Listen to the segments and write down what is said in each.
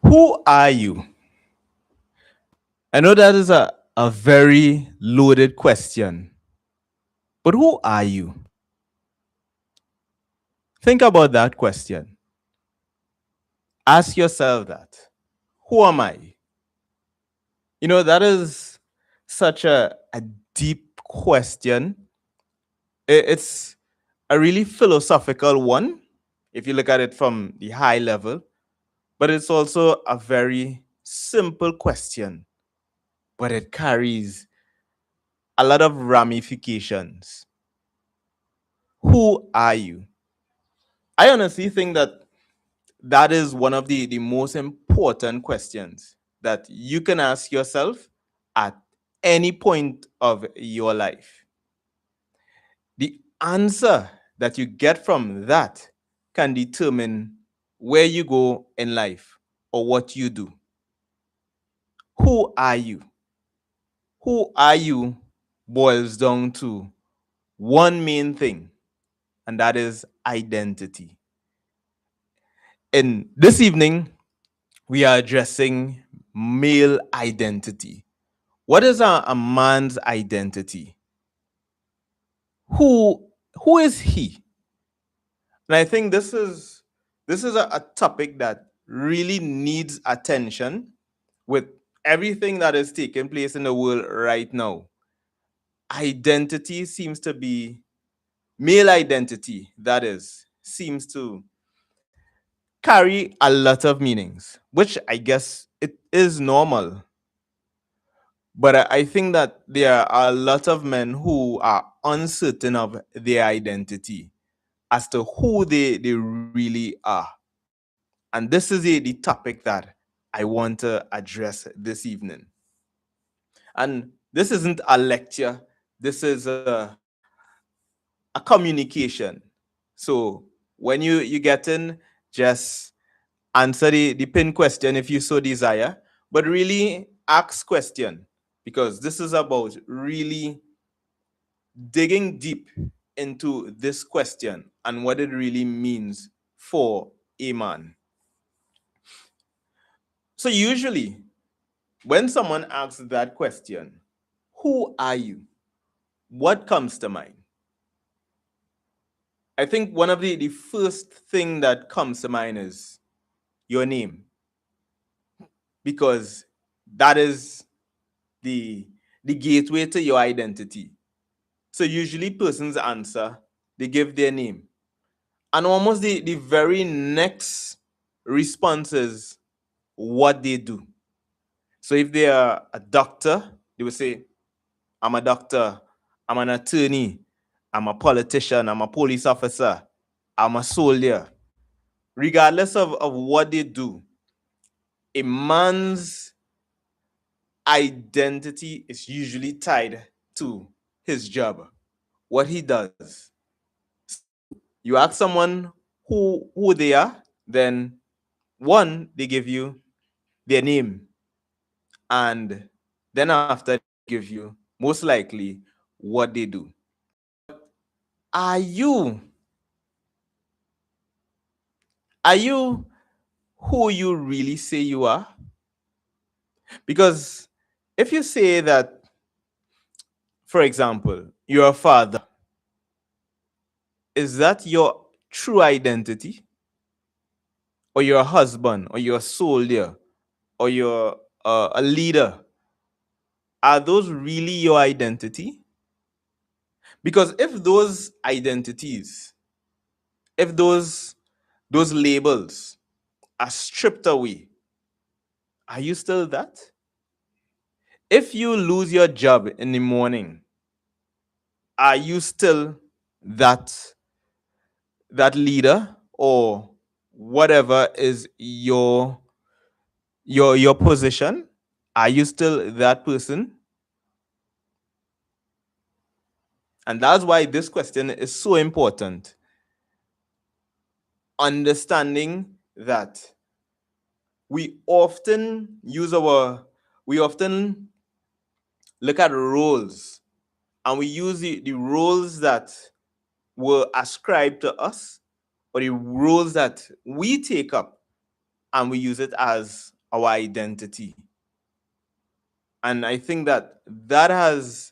Who are you? I know that is a very loaded question, but who are you? Think about that question. Ask yourself that. Who am I? That is such a deep question. It's a really philosophical one, if you look at it from the high level, but it's also a very simple question, but it carries a lot of ramifications. Who are you? I honestly think that that is one of the most important questions that you can ask yourself at any point of your life. The answer that you get from that can determine where you go in life or what you do. Who are you? Who are you boils down to one main thing, and that is identity. And this evening, we are addressing male identity. What is a man's identity? Who who is he? And I think this is a topic that really needs attention with everything that is taking place in the world right now. Identity seems to be male identity, that is, seems to carry a lot of meanings, which I guess it is normal. But I think that there are a lot of men who are uncertain of their identity as to who they really are. And this is the topic that I want to address this evening. And this isn't a lecture, this is a communication. So when you get in, just answer the pin question if you so desire, but really ask question because this is about really digging deep into this question and what it really means for a man. So usually when someone asks that question, who are you? What comes to mind? I think one of the first thing that comes to mind is your name because that is the the gateway to your identity. So usually persons answer, they give their name. And almost the very next response is what they do. So if they are a doctor, they will say, I'm a doctor, I'm an attorney, I'm a politician, I'm a police officer, I'm a soldier. Regardless of what they do, a man's identity is usually tied to his job, what he does. So you ask someone who they are, then one, they give you their name, and then after they give you most likely what they do. But are you are you who you really say you are? Because if you say that, for example, you're a father, is that your true identity? Or you're a husband, or you're a soldier, or you're a leader? Are those really your identity? Because if those identities, if those labels are stripped away, are you still that? If you lose your job in the morning, are you still that that leader or whatever is your position? Are you still that person? And that's why this question is so important. Understanding that we often use our we often look at roles and we use the roles that were ascribed to us or the roles that we take up and we use it as our identity. And I think that that has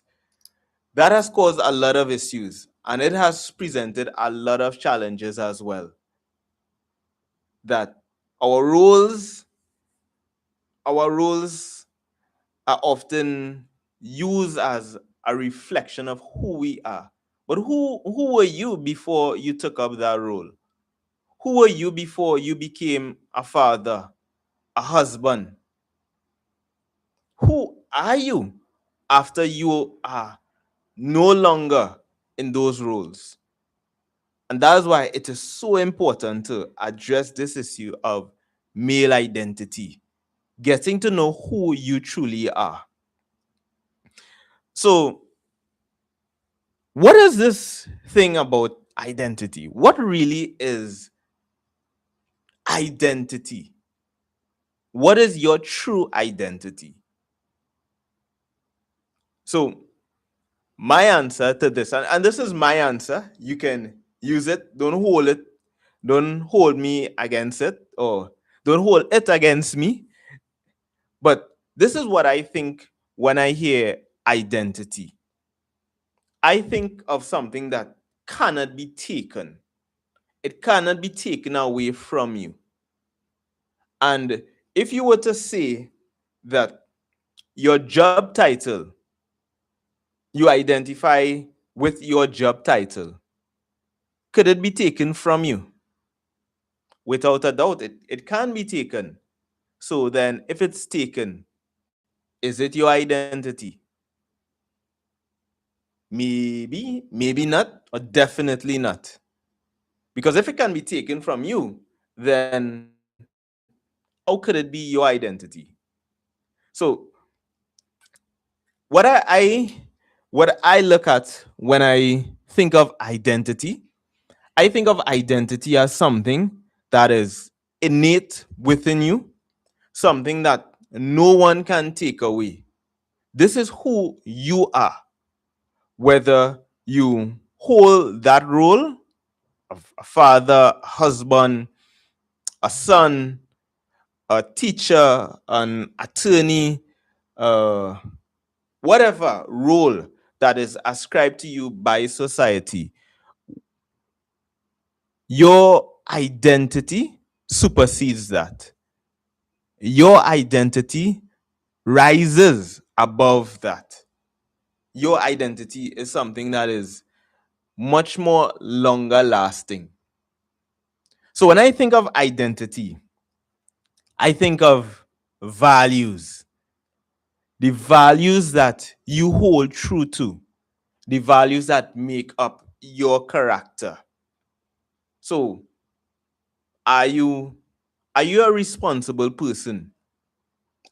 caused a lot of issues, and it has presented a lot of challenges as well. That our roles, our roles are often used as a reflection of who we are. But who were you before you took up that role? Who were you before you became a father, a husband? Who are you after you are no longer in those roles? And that's why it is so important to address this issue of male identity, getting to know who you truly are. So, what is this thing about identity? What really is identity? What is your true identity? So, my answer to this, and this is my answer, you can use it, don't hold me against it, or don't hold it against me. But this is what I think when I hear identity. I think of something that cannot be taken. It cannot be taken away from you. And if you were to say that your job title, you identify with your job title, could it be taken from you? Without a doubt, it can be taken. So then, if it's taken, is it your identity? Maybe not, or definitely not. Because if it can be taken from you, then how could it be your identity? So what what I look at when I think of identity, I think of identity as something that is innate within you, something that no one can take away. This is who you are, whether you hold that role of a father, a husband, a son, a teacher, an attorney, uh, whatever role that is ascribed to you by society, your identity supersedes that. Your identity rises above that. Your identity is something that is much more longer lasting. So when I think of identity, I think of values, the values that you hold true to, the values that make up your character. So, are you are you a responsible person?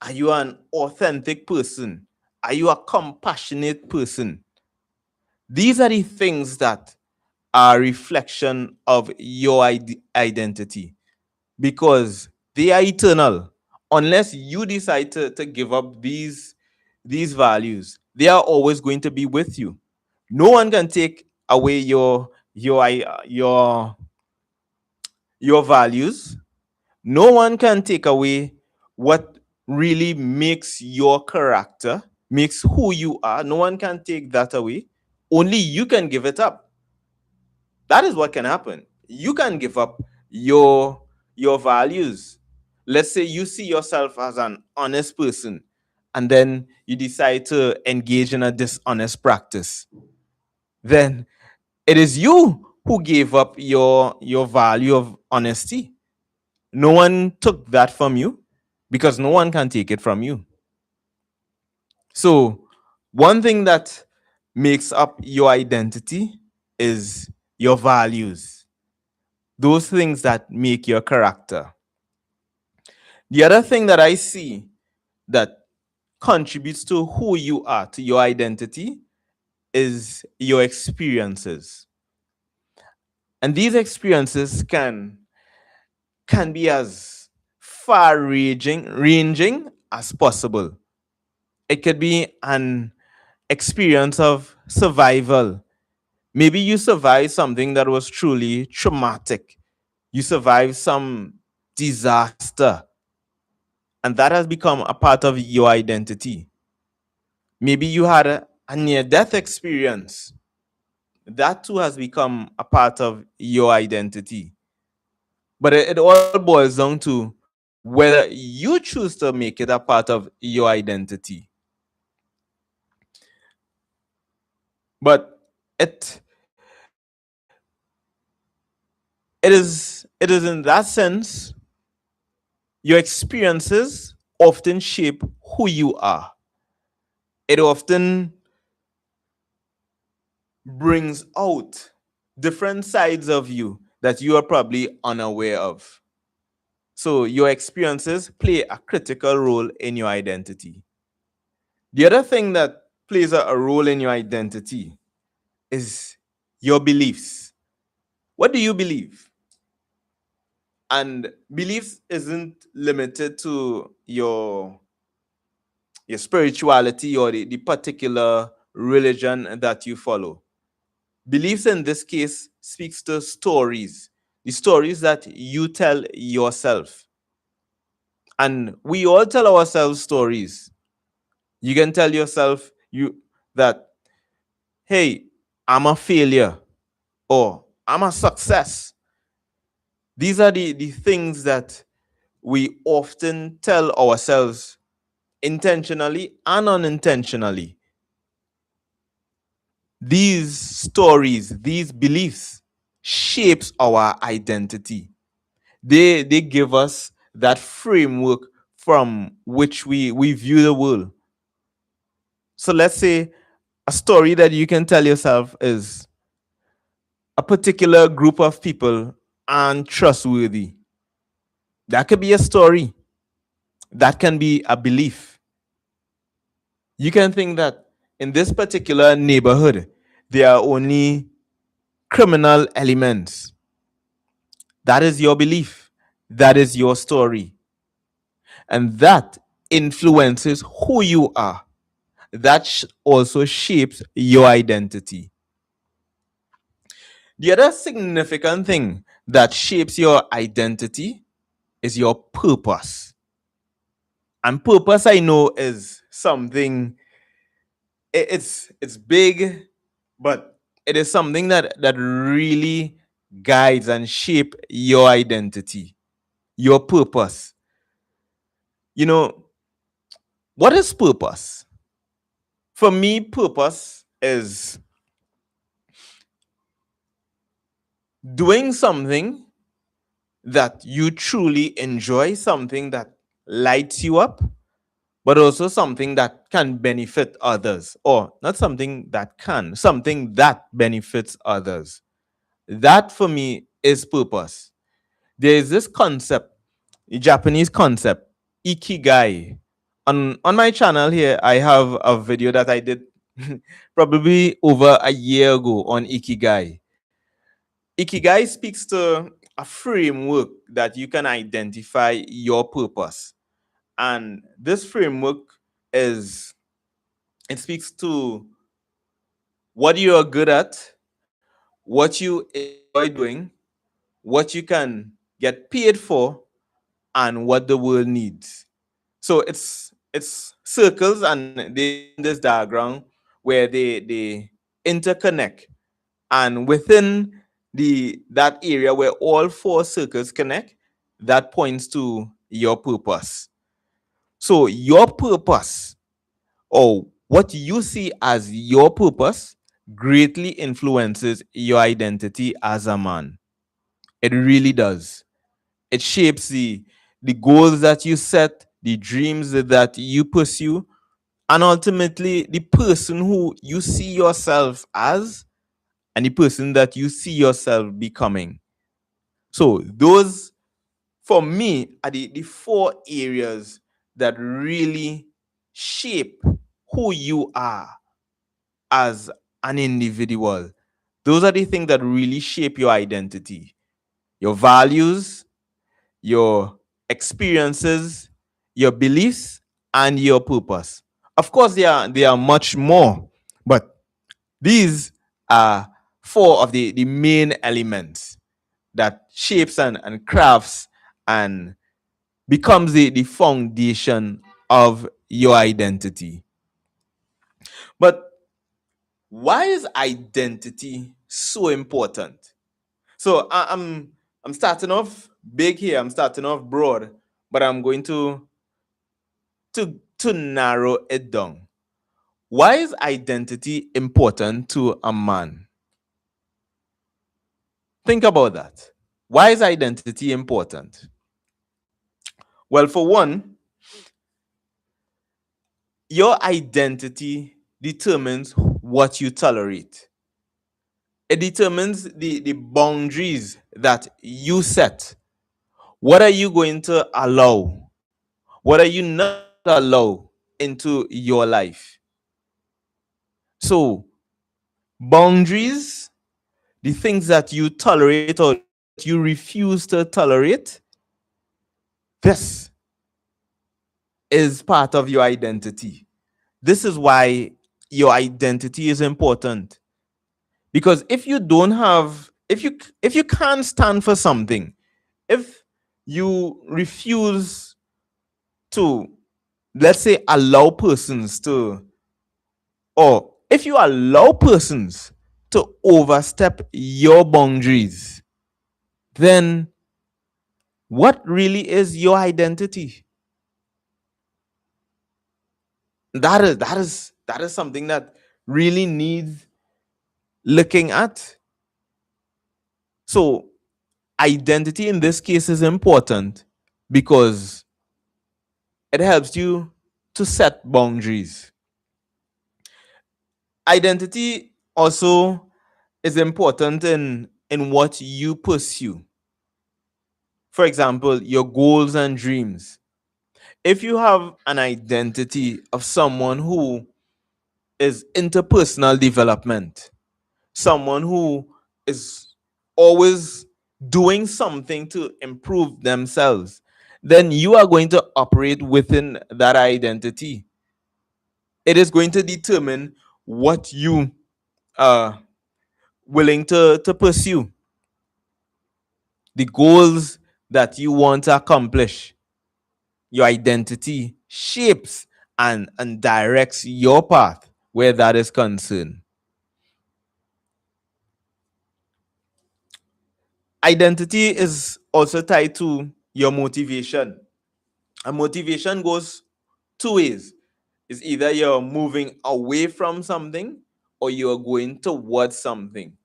Are you an authentic person? Are you a compassionate person? These are the things that are reflection of your identity, because they are eternal. Unless you decide to give up these values, they are always going to be with you. No one can take away your values. No one can take away what really makes your character, makes who you are. No one can take that away. Only you can give it up. That is what can happen. You can give up your values. Let's say you see yourself as an honest person, and then you decide to engage in a dishonest practice. Then it is you who gave up your value of honesty. No one took that from you, because no one can take it from you. So, one thing that makes up your identity is your values, those things that make your character. The other thing that I see that contributes to who you are, to your identity, is your experiences. And these experiences can be as far ranging as possible. It could be an experience of survival. Maybe you survived something that was truly traumatic. You survived some disaster, and that has become a part of your identity. Maybe you had a near death experience. That too has become a part of your identity. But it all boils down to whether you choose to make it a part of your identity. But it it is in that sense your experiences often shape who you are. It often brings out different sides of you that you are probably unaware of. So your experiences play a critical role in your identity. The other thing that plays a role in your identity is your beliefs. What do you believe? And beliefs isn't limited to your spirituality or the particular religion that you follow. Beliefs in this case speaks to stories, the stories that you tell yourself. And we all tell ourselves stories. You can tell yourself you that, hey, I'm a failure or I'm a success. These are the things that we often tell ourselves intentionally and unintentionally. These stories, these beliefs shapes our identity. They give us that framework from which we view the world. So let's say a story that you can tell yourself is a particular group of people aren't trustworthy. That could be a story. That can be a belief. You can think that in this particular neighborhood, there are only criminal elements. That is your belief. That is your story. And that influences who you are. That also shapes your identity. The other significant thing that shapes your identity is your purpose. And purpose, I know, is something, it's big, but it is something that really guides and shape your identity, your purpose. You know, what is purpose? For me, purpose is doing something that you truly enjoy, something that lights you up, but also something that can benefit others, or not something that can, something that benefits others. That for me is purpose. There is this concept, a Japanese concept, ikigai. On my channel here, I have a video that I did probably over a year ago on ikigai. Ikigai speaks to a framework that you can identify your purpose. And this framework is, it speaks to what you are good at, what you enjoy doing, what you can get paid for, and what the world needs. So it's circles and they form this diagram where they interconnect. And within that area where all four circles connect, that points to your purpose. So your purpose, or what you see as your purpose, greatly influences your identity as a man. It really does. It shapes the goals that you set, the dreams that you pursue, and ultimately the person who you see yourself as and the person that you see yourself becoming. So those, for me, are the four areas that really shape who you are as an individual. Those are the things that really shape your identity. Your values, your experiences, your beliefs, and your purpose. Of course, there are much more, but these are four of the main elements that shapes and crafts and becomes the foundation of your identity. But why is identity so important? So I'm starting off big here. I'm starting off broad, but I'm going to narrow it down. Why is identity important to a man? Think about that. Why is identity important? Well, for one, your identity determines what you tolerate. It determines the boundaries that you set. What are you going to allow? What are you not allow into your life? So, boundaries, the things that you tolerate or you refuse to tolerate, this is part of your identity. This is why your identity is important. Because if you don't have, if you can't stand for something, if you refuse to, let's say, allow persons to, or if you allow persons to overstep your boundaries, then what really is your identity? That is something that really needs looking at. So identity in this case is important because it helps you to set boundaries. Identity also is important in what you pursue. For example, your goals and dreams. If you have an identity of someone who is interpersonal development, someone who is always doing something to improve themselves, then you are going to operate within that identity. It is going to determine what you are willing to pursue, the goals that you want to accomplish. Your identity shapes and directs your path where that is concerned. Identity is also tied to your motivation. And motivation goes two ways. It's either you're moving away from something or you're going towards something.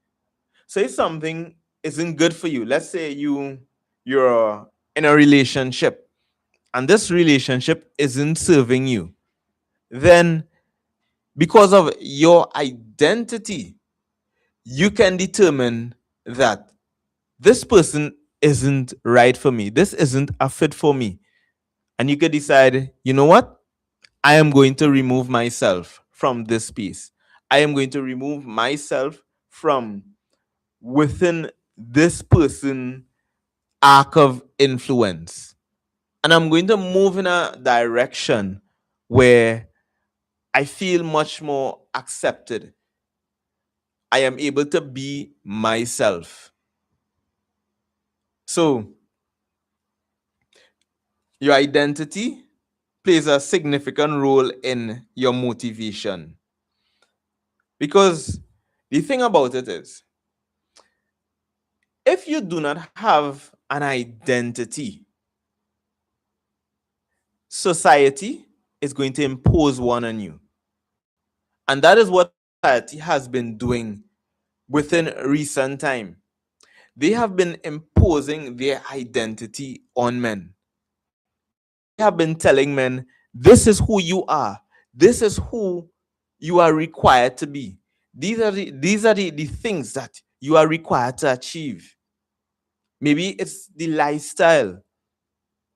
So if something isn't good for you, let's say you're in a relationship and this relationship isn't serving you, then because of your identity, you can determine that this person isn't right for me. This isn't a fit for me. And you can decide, you know what? I am going to remove myself from this space. I am going to remove myself from within this person arc of influence. And I'm going to move in a direction where I feel much more accepted. I am able to be myself. So, your identity plays a significant role in your motivation. Because the thing about it is, if you do not have an identity, society is going to impose one on you. And that is what society has been doing within recent time. They have been imposing their identity on men. They have been telling men, this is who you are. This is who you are required to be. These are the things that you are required to achieve. Maybe it's the lifestyle.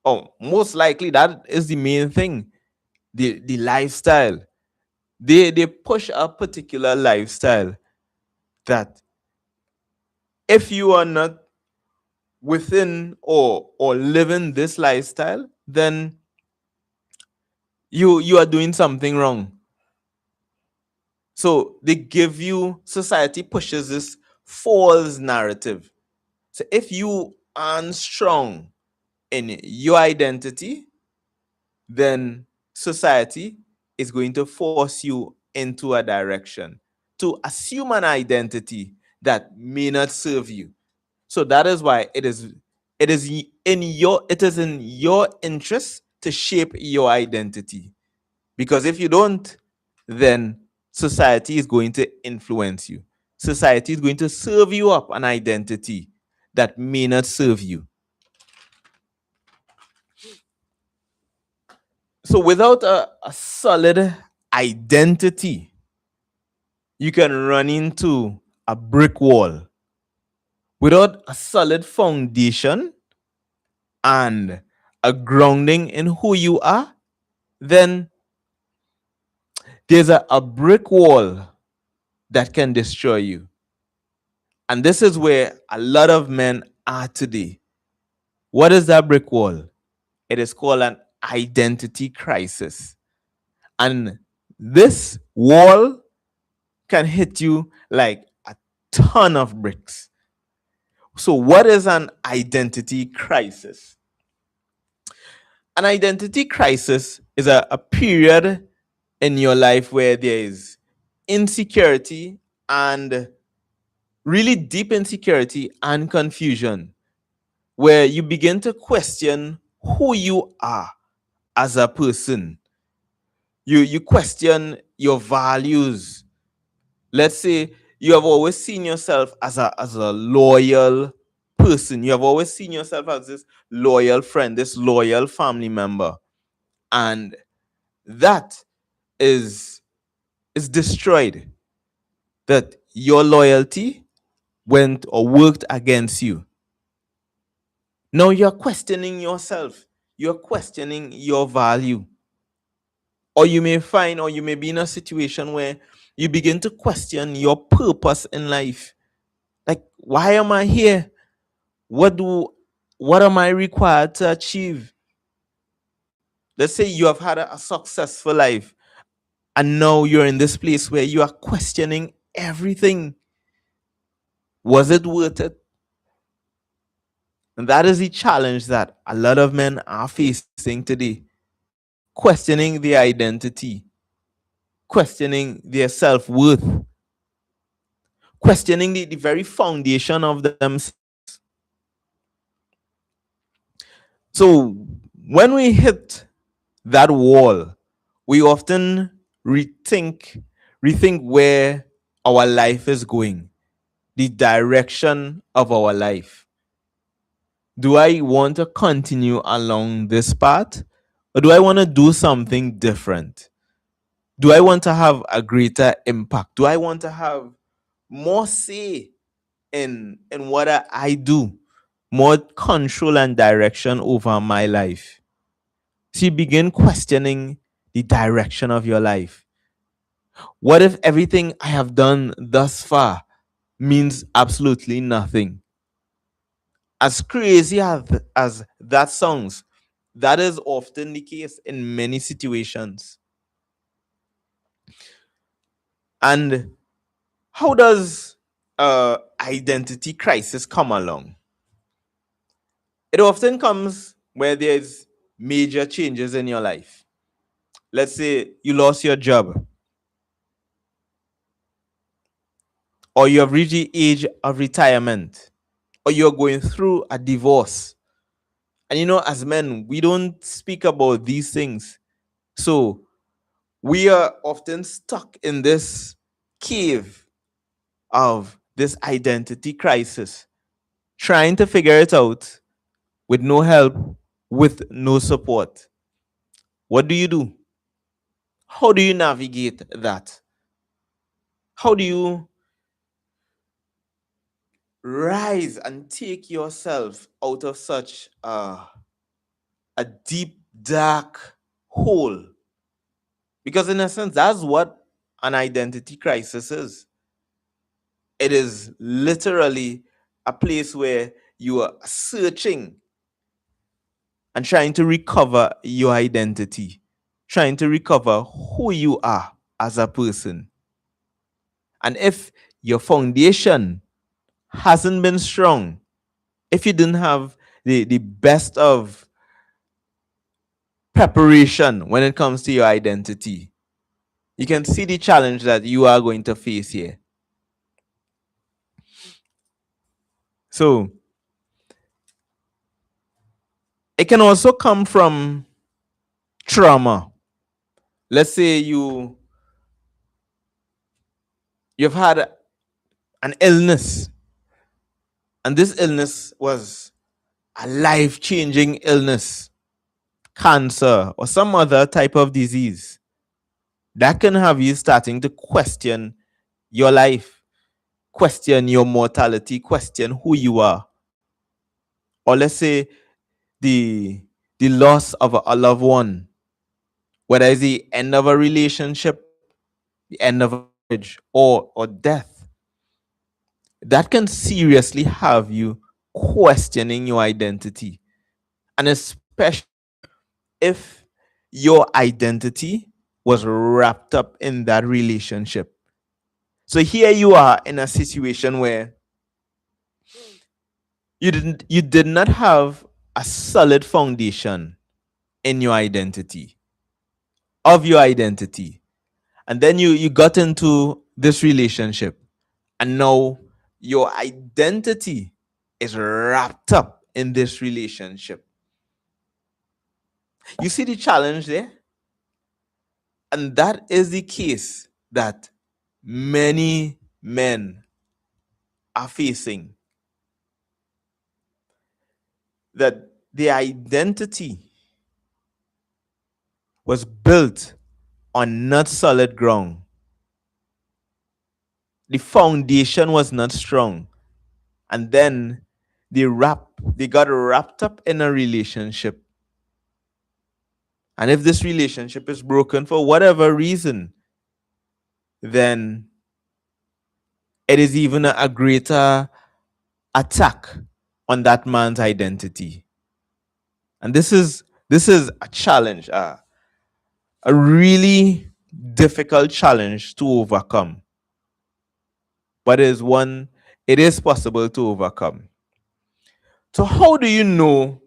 Oh, most likely that is the main thing. The lifestyle. They push a particular lifestyle that if you are not within or living this lifestyle, then you are doing something wrong. So they give you, society pushes this false narrative. So if you aren't strong, in your identity, then society is going to force you into a direction to assume an identity that may not serve you. So that is why it is in your interest to shape your identity. Because if you don't, then society is going to influence you. Society is going to serve you up an identity that may not serve you. So without a solid identity, you can run into a brick wall. Without a solid foundation and a grounding in who you are, then there's a brick wall that can destroy you. And this is where a lot of men are today. What is that brick wall? It is called an identity crisis. And this wall can hit you like a ton of bricks. So, what is an identity crisis? An identity crisis is a period in your life where there is insecurity and really deep insecurity and confusion, where you begin to question who you are as a person. You question your values. Let's say you have always seen yourself as a loyal person. You have always seen yourself as this loyal friend, this loyal family member. And that is is destroyed. That your loyalty went or worked against you. Now you're questioning yourself. You're questioning your value. Or you may find, or you may be in a situation where you begin to question your purpose in life. Like, why am I here? What do what am I required to achieve? Let's say you have had a successful life and now you're in this place where you are questioning everything. Was it worth it? And that is the challenge that a lot of men are facing today. Questioning their identity, questioning their self worth, questioning the very foundation of themselves. So when we hit that wall, we often rethink rethink where our life is going, the direction of our life. Do I want to continue along this path, or do I want to do something different? Do I want to have a greater impact? Do I want to have more say in what I do, more control and direction over my life? So you begin questioning the direction of your life. What if everything I have done thus far means absolutely nothing? As crazy as that sounds, that is often the case in many situations. And how does identity crisis come along? It often comes where there's major changes in your life. Let's say you lost your job, or you have reached the age of retirement, or you're going through a divorce. And as men, we don't speak about these things. So we are often stuck in this cave of this identity crisis, trying to figure it out with no help, with no support. What do you do? How do you navigate that? How do you rise and take yourself out of such a deep, dark hole? Because, in a sense, that's what an identity crisis is. It is literally a place where you are searching and trying to recover your identity, trying to recover who you are as a person. And if your foundation hasn't been strong, if you didn't have the best of preparation when it comes to your identity. You can see the challenge that you are going to face here. So it can also come from trauma. Let's say you've had an illness, and this illness was a life-changing illness, cancer or some other type of disease. That can have you starting to question your life, question your mortality, question who you are. Or let's say the the loss of a loved one, whether it's the end of a relationship, the end of a marriage, or death. That can seriously have you questioning your identity. And especially if your identity was wrapped up in that relationship. So here you are in a situation where you did not have a solid foundation in your identity, of your identity. And then you got into this relationship, and now your identity is wrapped up in this relationship. You see the challenge there? And that is the case that many men are facing. That the identity was built on not solid ground. The foundation was not strong. And then they got wrapped up in a relationship. And if this relationship is broken for whatever reason, then it is even a greater attack on that man's identity. And this is a challenge, a really difficult challenge to overcome. But it is possible to overcome. So how do you know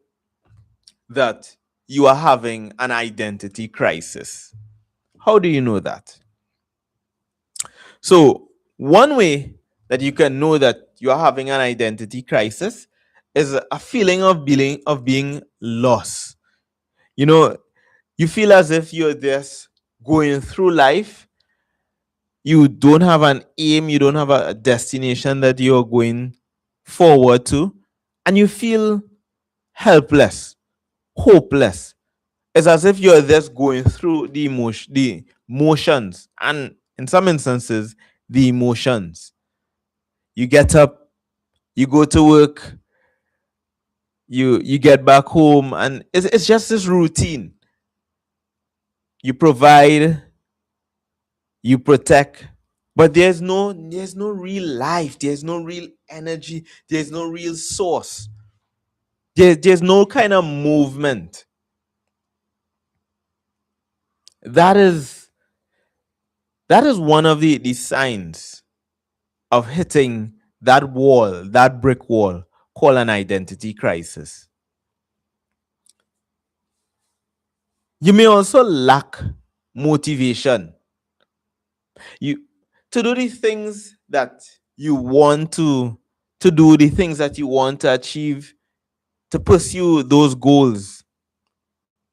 that you are having an identity crisis? How do you know that? So one way that you can know that you are having an identity crisis is a feeling of being lost. You know, you feel as if you're just going through life. You don't have an aim, you don't have a destination that you're going forward to, and you feel helpless, hopeless. It's as if you're just going through the motions, and in some instances, the emotions. You get up, you go to work, you get back home, and it's just this routine. You provide, you protect, but there's no real life, there's no real energy, there's no real source. There's no kind of movement. That is that is one of the signs of hitting that wall, that brick wall called an identity crisis. You may also lack motivation. You to do the things that you want to do, the things that you want to achieve, to pursue those goals.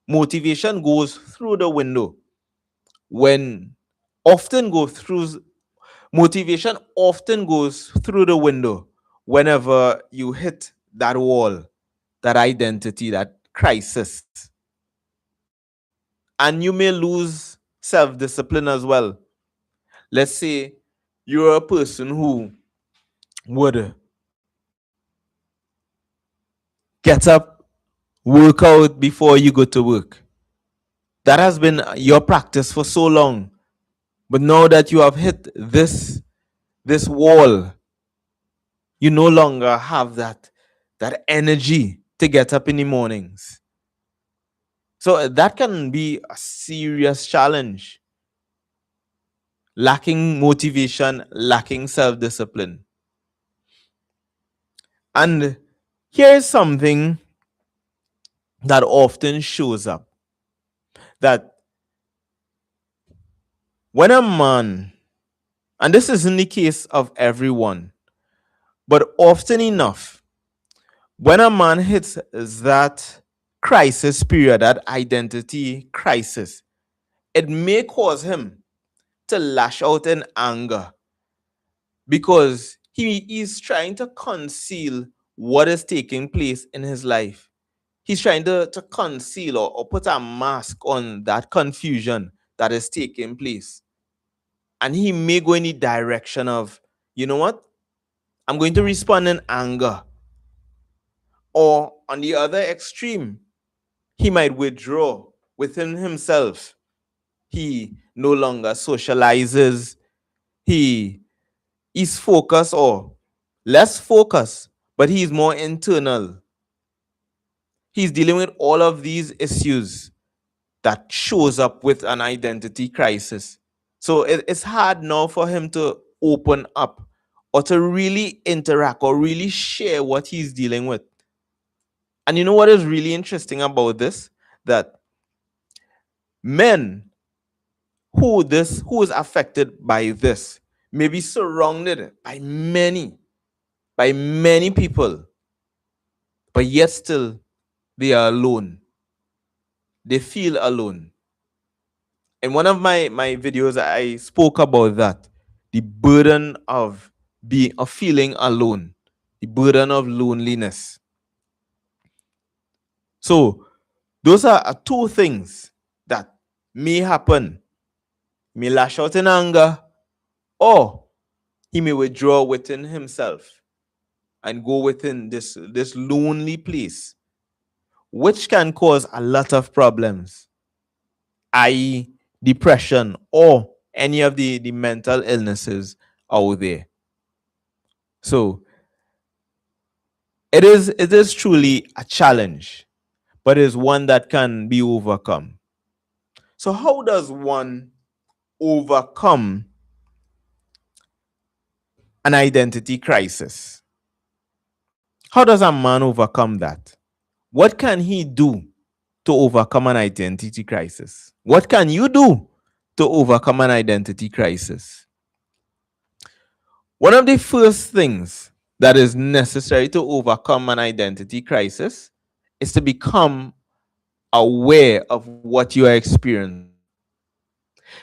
Motivation goes through the window when often go through motivation often goes through the window whenever you hit that wall, that identity, that crisis. And you may lose self-discipline as well. Let's say you're a person who would get up, work out before you go to work. That has been your practice for so long. But now that you have hit this wall, you no longer have that energy to get up in the mornings. So that can be a serious challenge. Lacking motivation, lacking self-discipline. And here's something that often shows up, that when a man, and this isn't the case of everyone, but often enough, when a man hits that crisis period, that identity crisis, it may cause him to lash out in anger because he is trying to conceal what is taking place in his life. He's trying to conceal or put a mask on that confusion that is taking place. And he may go in the direction of, you know what? I'm going to respond in anger. Or on the other extreme, he might withdraw within himself. He no longer socializes. He is focused or less focused, but he's more internal. He's dealing with all of these issues that shows up with an identity crisis. So it's hard now for him to open up or to really interact or really share what he's dealing with. And you know what is really interesting about this? That men who is affected by this may be surrounded by many people, but yet still they are alone. They feel alone. In one of my videos, I spoke about that. The burden of feeling alone, the burden of loneliness. So those are two things that may happen. He may lash out in anger, or he may withdraw within himself and go within this lonely place, which can cause a lot of problems, i.e., depression or any of the mental illnesses out there. So it is truly a challenge, but it is one that can be overcome. So how does one overcome an identity crisis? How does a man overcome that? What can he do to overcome an identity crisis? What can you do to overcome an identity crisis? One of the first things that is necessary to overcome an identity crisis is to become aware of what you are experiencing.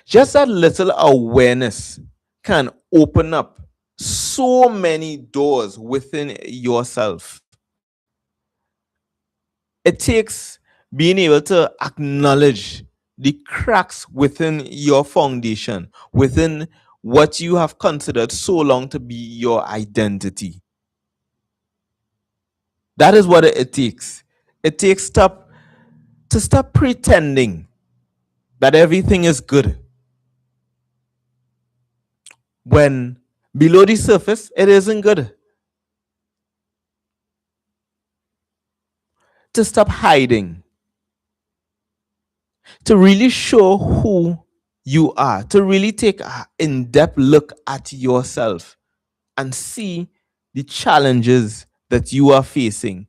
Just that little awareness can open up so many doors within yourself. It takes being able to acknowledge the cracks within your foundation, within what you have considered so long to be your identity. That is what it takes. It takes stop pretending that everything is good when below the surface it isn't good. To stop hiding, to really show who you are, to really take an in-depth look at yourself and see the challenges that you are facing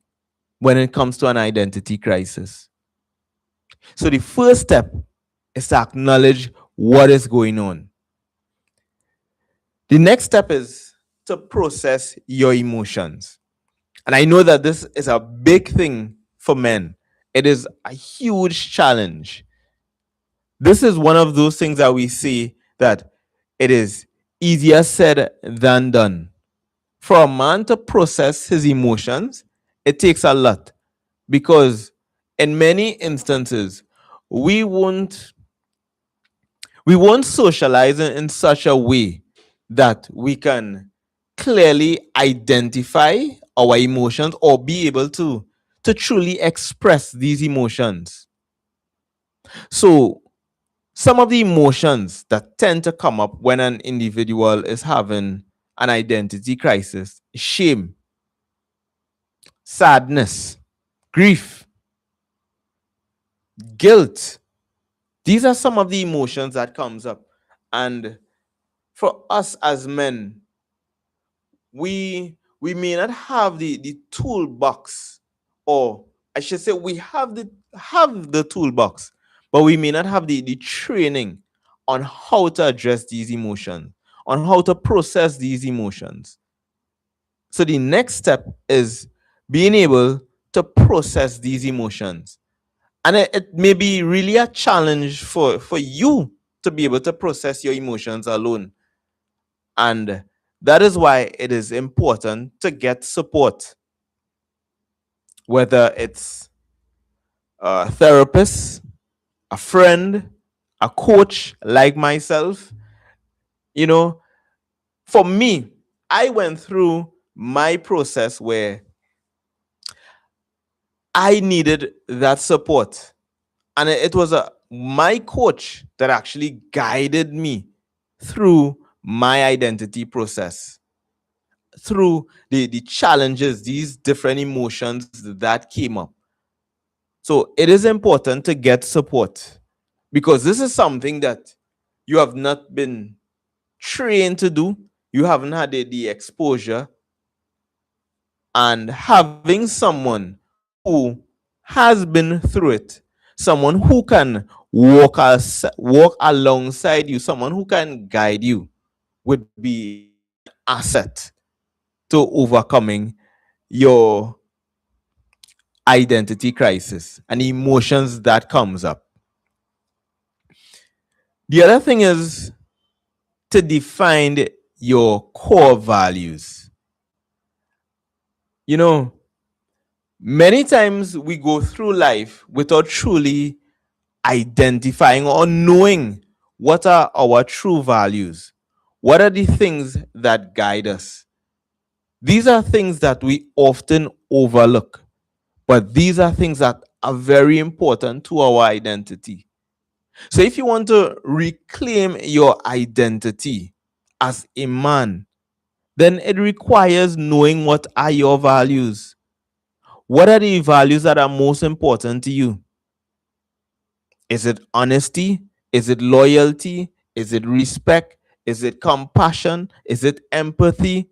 when it comes to an identity crisis. So the first step is to acknowledge what is going on. The next step is to process your emotions. And I know that this is a big thing for men. It is a huge challenge. This is one of those things that we see that it is easier said than done. For a man to process his emotions, it takes a lot because in many instances, we won't we won't socialize in such a way that we can clearly identify our emotions or be able to truly express these emotions. So some of the emotions that tend to come up when an individual is having an identity crisis: shame, sadness, grief, guilt. These are some of the emotions that comes up. And for us as men, we may not have the toolbox or I should say we have the toolbox, but we may not have the training on how to address these emotions, on how to process these emotions. So the next step is being able to process these emotions. And it may be really a challenge for you to be able to process your emotions alone. And that is why it is important to get support, whether it's a therapist, a friend, a coach like myself. You know, for me, I went through my process where I needed that support. And it was my coach that actually guided me through my identity process, through the challenges, these different emotions that came up. So it is important to get support because this is something that you have not been trained to do. You haven't had the exposure, and having someone who has been through it, someone who can walk alongside you, someone who can guide you, would be an asset to overcoming your identity crisis and emotions that comes up. The other thing is to define your core values. You know, many times we go through life without truly identifying or knowing what are our true values. What are the things that guide us? These are things that we often overlook, but these are things that are very important to our identity. So if you want to reclaim your identity as a man, then it requires knowing what are your values. What are the values that are most important to you? Is it honesty? Is it loyalty? Is it respect? Is it compassion? Is it empathy?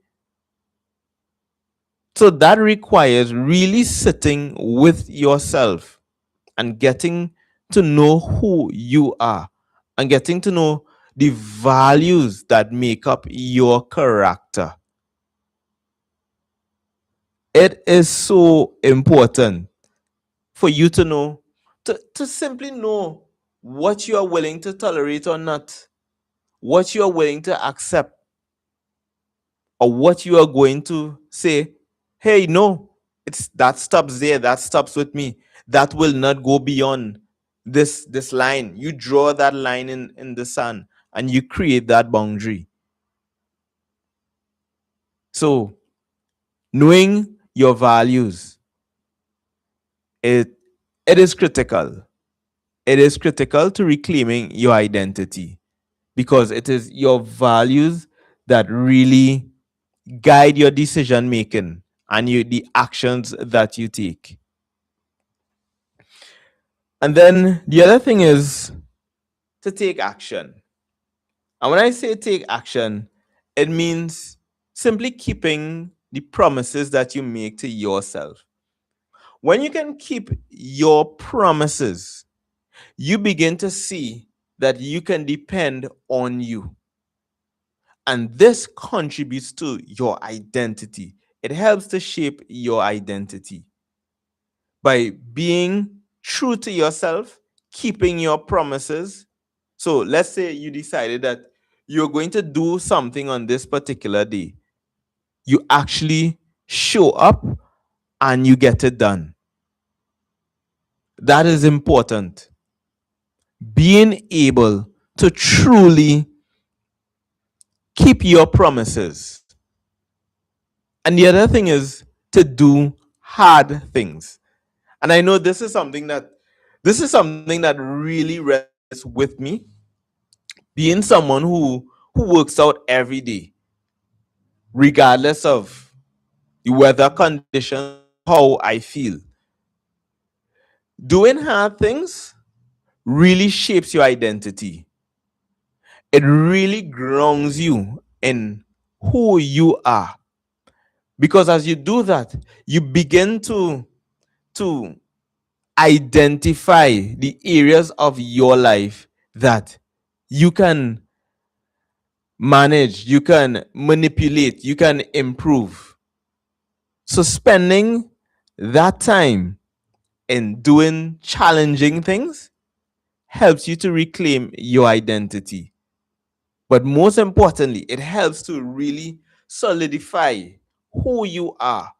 So that requires really sitting with yourself and getting to know who you are and getting to know the values that make up your character. It is so important for you to know, to simply know what you are willing to tolerate or not, what you are willing to accept, or what you are going to say, hey, no, it's that stops there, that stops with me. That will not go beyond this line. You draw that line in the sand and you create that boundary. So knowing your values, it it is critical. It is critical to reclaiming your identity because it is your values that really guide your decision making and the actions that you take. And then the other thing is to take action. And when I say take action, it means simply keeping the promises that you make to yourself. When you can keep your promises, you begin to see that you can depend on you. And this contributes to your identity. It helps to shape your identity by being true to yourself, keeping your promises. So let's say you decided that you're going to do something on this particular day. You actually show up and you get it done. That is important. Being able to truly keep your promises. And the other thing is to do hard things. And I know this is something that really resonates with me. Being someone who works out every day, regardless of the weather conditions, how I feel. Doing hard things really shapes your identity. It really grounds you in who you are. Because as you do that, you begin to identify the areas of your life that you can manage, you can manipulate, you can improve. So spending that time in doing challenging things helps you to reclaim your identity. But most importantly, it helps to really solidify who you are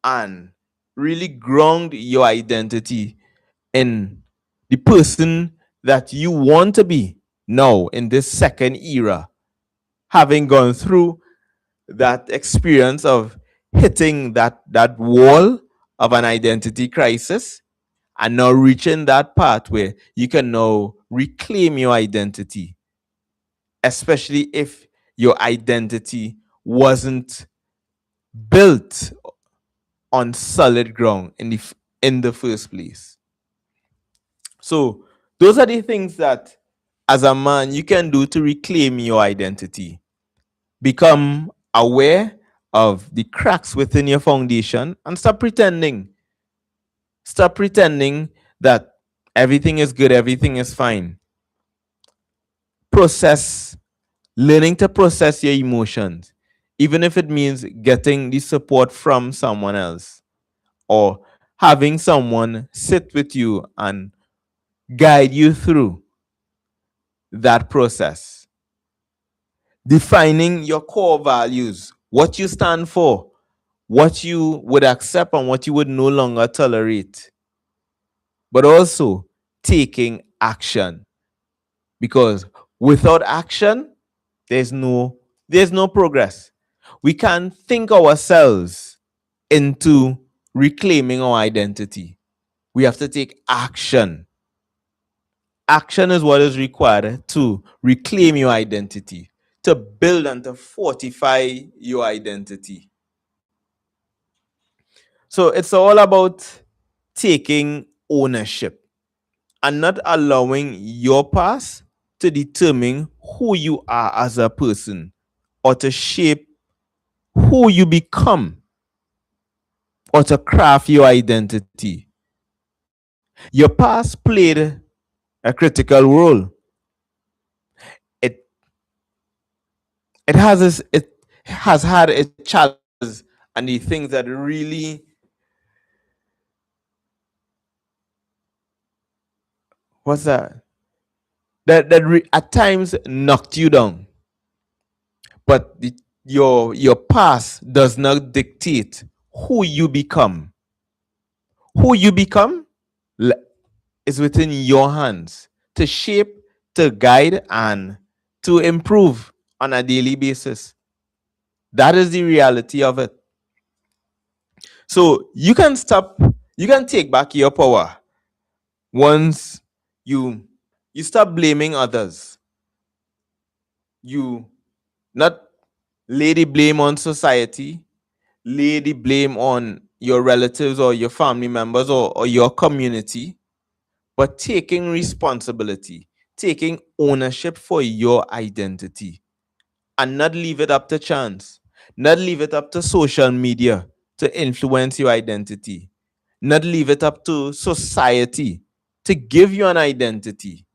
and really ground your identity in the person that you want to be now in this second era, having gone through that experience of hitting that wall of an identity crisis and now reaching that part where you can now reclaim your identity, especially if your identity wasn't built on solid ground in the first place. So those are the things that as a man you can do to reclaim your identity. Become aware of the cracks within your foundation and stop pretending. Stop pretending that everything is good, everything is fine. Process, learning to process your emotions, even if it means getting the support from someone else or having someone sit with you and guide you through that process. Defining your core values, what you stand for, what you would accept and what you would no longer tolerate. But also taking action, because without action there's no progress. We can't think ourselves into reclaiming our identity. We have to take action. Action is what is required to reclaim your identity, to build and to fortify your identity. So it's all about taking ownership and not allowing your past to determine who you are as a person or to shape who you become or to craft your identity. Your past played a critical role. It it has had its challenges and the things that really what's that at times knocked you down. But your past does not dictate who you become. Who you become is within your hands to shape, to guide, and to improve on a daily basis. That is the reality of it. So you can take back your power once you you stop blaming others. You not lay the blame on society, lay the blame on your relatives or your family members or your community, but taking responsibility, taking ownership for your identity, and not leave it up to chance, not leave it up to social media to influence your identity, not leave it up to society to give you an identity,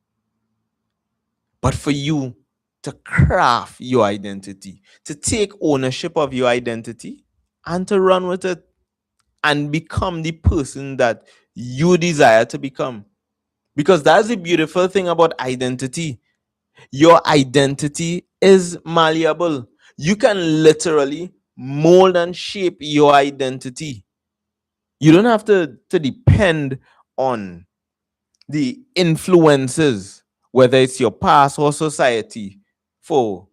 but for you to craft your identity, to take ownership of your identity and to run with it and become the person that you desire to become. Because that's the beautiful thing about identity. Your identity is malleable. You can literally mold and shape your identity. You don't have to depend on the influences, whether it's your past or society, for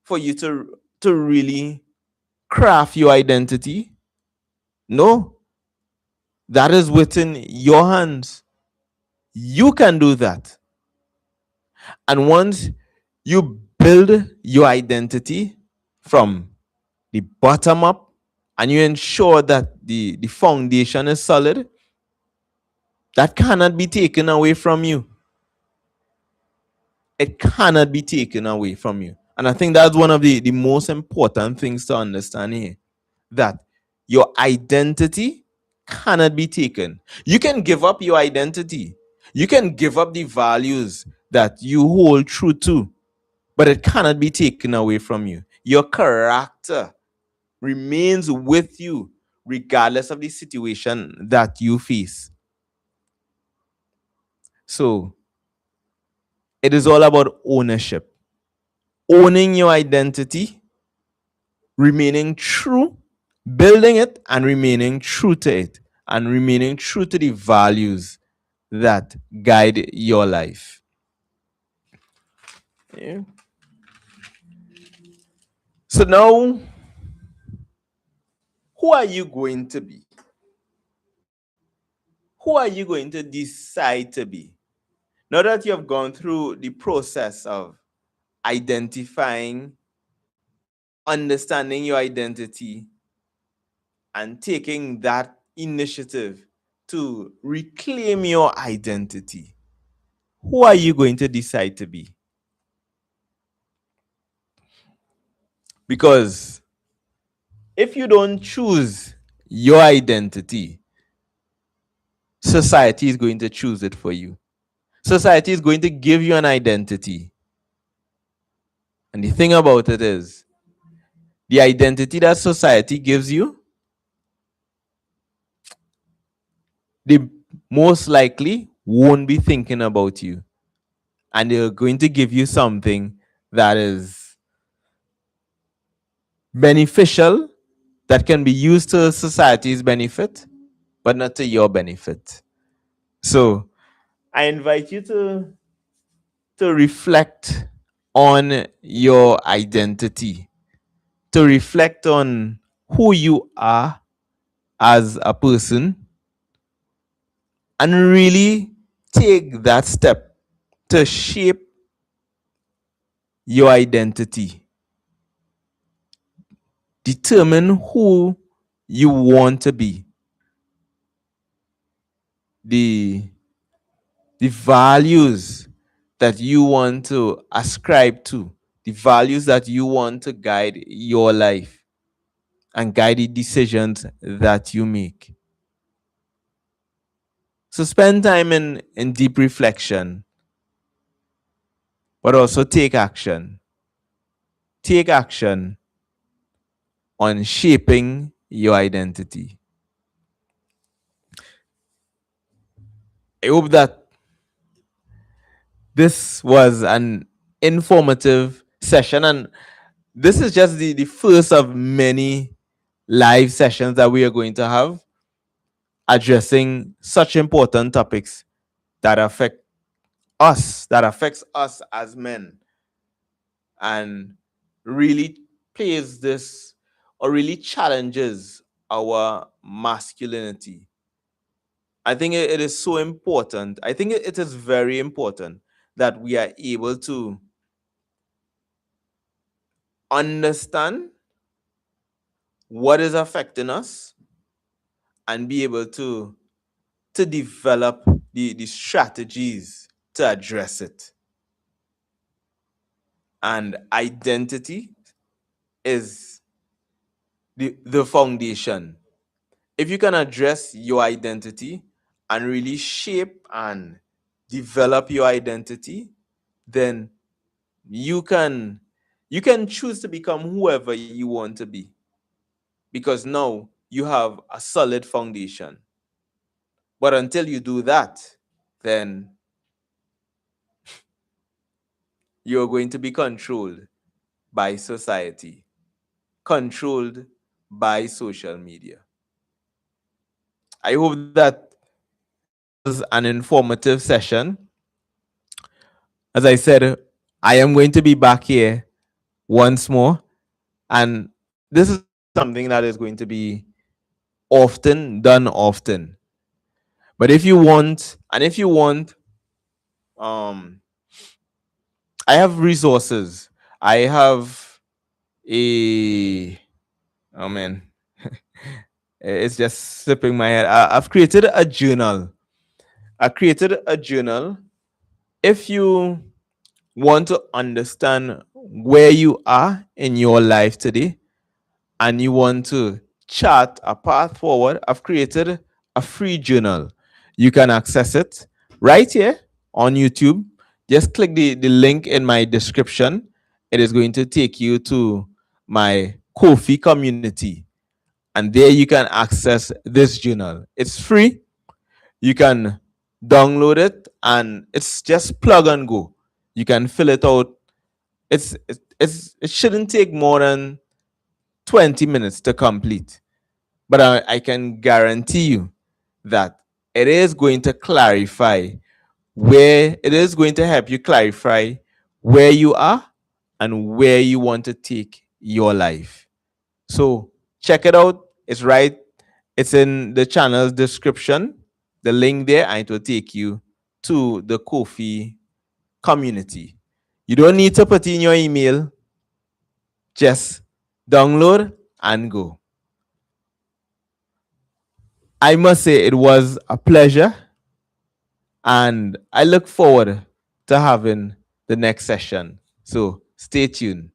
for you to really craft your identity. No, that is within your hands. You can do that. And once you build your identity from the bottom up and you ensure that the foundation is solid, that cannot be taken away from you. It cannot be taken away from you. And I think that's one of the most important things to understand here, that your identity cannot be taken. You can give up your identity. You can give up the values that you hold true to, but it cannot be taken away from you. Your character remains with you regardless of the situation that you face. So it is all about ownership, owning your identity, remaining true, building it and remaining true to it, and remaining true to the values that guide your life. Yeah. So now, who are you going to be? Who are you going to decide to be? Now that you have gone through the process of identifying, understanding your identity, and taking that initiative to reclaim your identity, who are you going to decide to be? Because if you don't choose your identity, society is going to choose it for you. Society is going to give you an identity. And the thing about it is, the identity that society gives you, they most likely won't be thinking about you. And they're going to give you something that is beneficial, that can be used to society's benefit, but not to your benefit. So I invite you to reflect on your identity, to reflect on who you are as a person, and really take that step to shape your identity. Determine who you want to be, the, the values that you want to ascribe to, the values that you want to guide your life and guide the decisions that you make. So spend time in deep reflection, but also take action. Take action on shaping your identity. I hope that this was an informative session, and this is just the first of many live sessions that we are going to have addressing such important topics that affect us, that affects us as men, and really plays this or really challenges our masculinity. I think it is so important. I think it is very important that we are able to understand what is affecting us and be able to develop the strategies to address it. And identity is the foundation. If you can address your identity and really shape and develop your identity, then you can you can choose to become whoever you want to be, because now you have a solid foundation. But until you do that, then you're going to be controlled by society, controlled by social media. I hope that this was an informative session. As I said, I am going to be back here once more, and this is something that is going to be often done often. But if you want, and if you want, um, I have resources. I have a, oh man, it's just slipping my head. I've created a journal. I created a journal. If you want to understand where you are in your life today and you want to chart a path forward, I've created a free journal. You can access it right here on YouTube. Just click the link in my description. It is going to take you to my Ko-fi community. And there you can access this journal. It's free. You can download it and it's just plug and go. You can fill it out. It shouldn't take more than 20 minutes to complete. But I can guarantee you that it is going to clarify where it is going to help you clarify where you are and where you want to take your life. So check it out. It's right. It's in the channel's description. The link there, and it will take you to the Ko-fi community. You don't need to put in your email. Just download and go. I must say it was a pleasure, and I look forward to having the next session. So stay tuned.